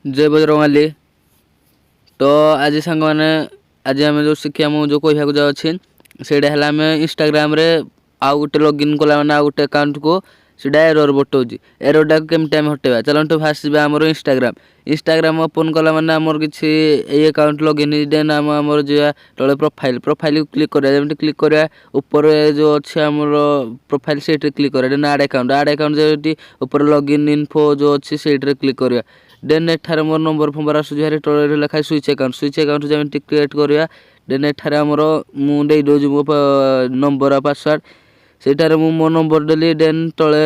जय बजरंगबली। तो आज सांग मैंने आज आम जो शिक्षा मुझे कहवाक जाऊँगी से आम इंस्टाग्राम रे आउ गोटे लॉगिन कला मैंने आउ गोटे अकाउंट को सीधा एरर बटाऊँ। एररटा केमती आम हटेबा चलते फास्ट जा आम इंस्टाग्राम ओपन कला मैंने आमर किसी ये अकाउंट लॉगिन देन आम जा तले प्रोफाइल प्रोफाइल क्लिक करा जमी क्लिक करा ऊपर जो अच्छे आमर प्रोफाइल से क्लिक करा देन आड अकाउंट जो ऊपर लॉगिन इन्फो जो अच्छी से क्लिक करा देन एठार मोर नंबर फंबर आसूरी तले लिखाई स्विच अकाउंट जमी क्रिएट करा देन एठार आमर मुझे दूसरी मो नंबर पासवर्ड सेटार मो नंबर देली देन तले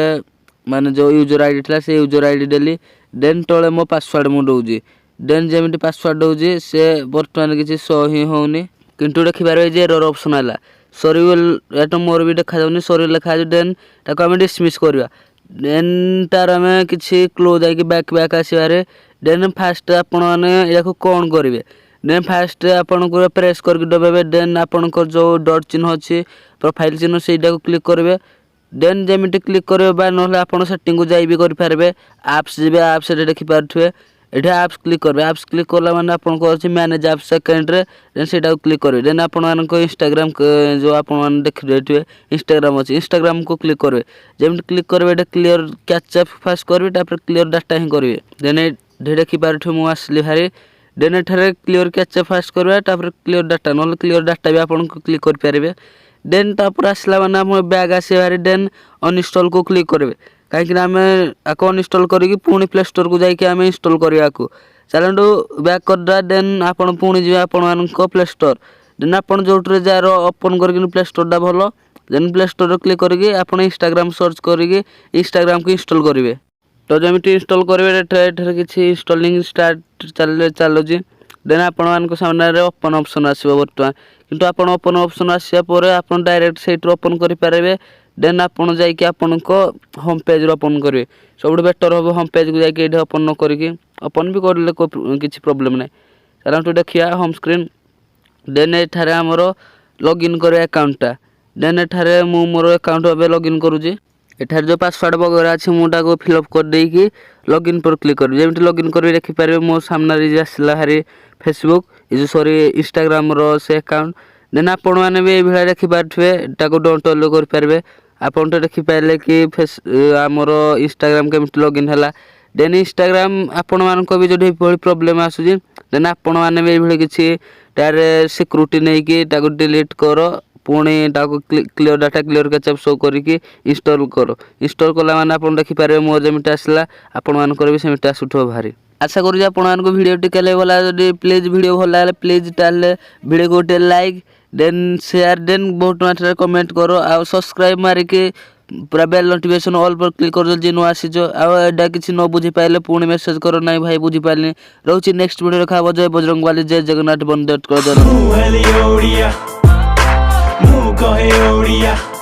माने जो यूजर आईडी था से यूजर आईडी देली देन तले मो पासवर्ड मु दौजी देन जमी पासवर्ड दौजी से बर्तमान किसी शो ही होनी किंतु देखिपारे जे एरर ऑप्शन आला सॉरी तो मोर भी देखा जाउनी सॉरी लिखा देन ताको हम डिसमिस करवा देन तार आम किसी क्लोज आई बैक आसबारे देन फास्ट आपण मैंने कौन करेंगे देन फास्ट आपन को प्रेस करके दबावे देन आपन को जो डॉट चिन्ह अच्छी प्रोफाइल चिन्ह सेटा को क्लिक करेंगे देन जमी क्लिक करेंगे ना आप सेटिंग को जाई भी करेंगे आप्स जी आप्स देखिपे ये आप्स क्लिक करेंगे आप्स क्लिक कला मैंने आपन को अच्छी मैनेज आप्स सेकेंड रे देन सेटा को क्लिक करेंगे देन आपण इंस्टाग्राम जो आपण देखिए इंस्टाग्राम अच्छी इंस्टाग्राम को क्लिक करेंगे जमी क्लिक करेंगे क्लियर कैचअप फास्ट करेंगे क्लियर डाटा ही करेंगे देन देखिपे मुझे आसली भारी देन एठारे क्लियर कैचअप फास्ट करवा क्लियर डाटा ना क्लियर डाटा भी आपन को क्लिक कर पारे देन तापर आसला माने हम बैग आसे भारी देन अनइंस्टॉल को क्लिक करेंगे कहीं आम आपको अनइंस्टॉल करके पुणी प्ले स्टोर को जाकि आम इंस्टॉल करने को चलतु बैक करदा देन आपन पुणी जी आपण प्ले स्टोर देन आप जो जार ओपन कर प्ले स्टोरटा भल देन प्ले स्टोर क्लिक करके आप इंस्टाग्राम सर्च करके इंस्टाग्राम को इंस्टॉल करेंगे तो जमी इंस्टॉल करेंगे किसी इंस्टॉलिंग स्टार्ट चलुची देन आपण सामने ओपन ऑप्शन आसो बर्तमान किंतु आप ओपन ऑप्शन आसापर आप डायरेक्ट से ओपन करेंगे देन आपन जाकि आपण को होम पेज ओपन करेंगे सब बेटर हम होम पेज को जाकि ओपन न करके ओपन भी करले किसी प्रॉब्लम ना चलते देखिए होम स्क्रीन देन एठारे आमर लॉगिन करे अकाउंटटा देन एठारे मु मोर अकाउंट एबे लॉगिन करूची एठार जो पासवर्ड वगैरह अच्छे मुझा को फिलअप कर देकी लॉगिन पर क्लिक कर जमी लॉगिन कर देखिपारे मो सामने आसला हारी फेसबुक ये सॉरी इंस्टाग्राम रो से अकाउंट देन आपण मैंने भी ये देखिपारे डोंट अलो कर पारे आपन तो देखिपारे कि फेस आमर इंस्टाग्राम केमती लॉगिन है देन इंस्टाग्राम आपण मान भी जो प्रॉब्लम आसूँ देन आपण मैंने भी किसी तार सिक्यूरिटी नहीं कि डिलीट कर पुणी क्लियर डाटा क्लियर कैचअप शो करके इंस्टॉल करो इंस्टॉल कला मैंने आप देखिपारे मोर जमीटा आसला आपण मानकर भी सेमिटा आसुथो भारी आशा करूँ आपण भिडियो टिके भला जदि प्लीज भिडियो भल लगे प्लीज ताले भिडियो को गोटे लाइक देन शेयर देन बहुत मात्रा कमेंट करो आ सब्सक्राइब मारिके पूरा बेल नोटिफिकेशन ऑल पर क्लिक कर जी नुआ आसीज आटा किसी न बुझी पाइले पुणी मेसेज करो ना भाई बुझी पारे रोचे नेक्स्ट वीडियो रखा जय बजरंगबली जय जगन्नाथ बंदे Mujer y Oria.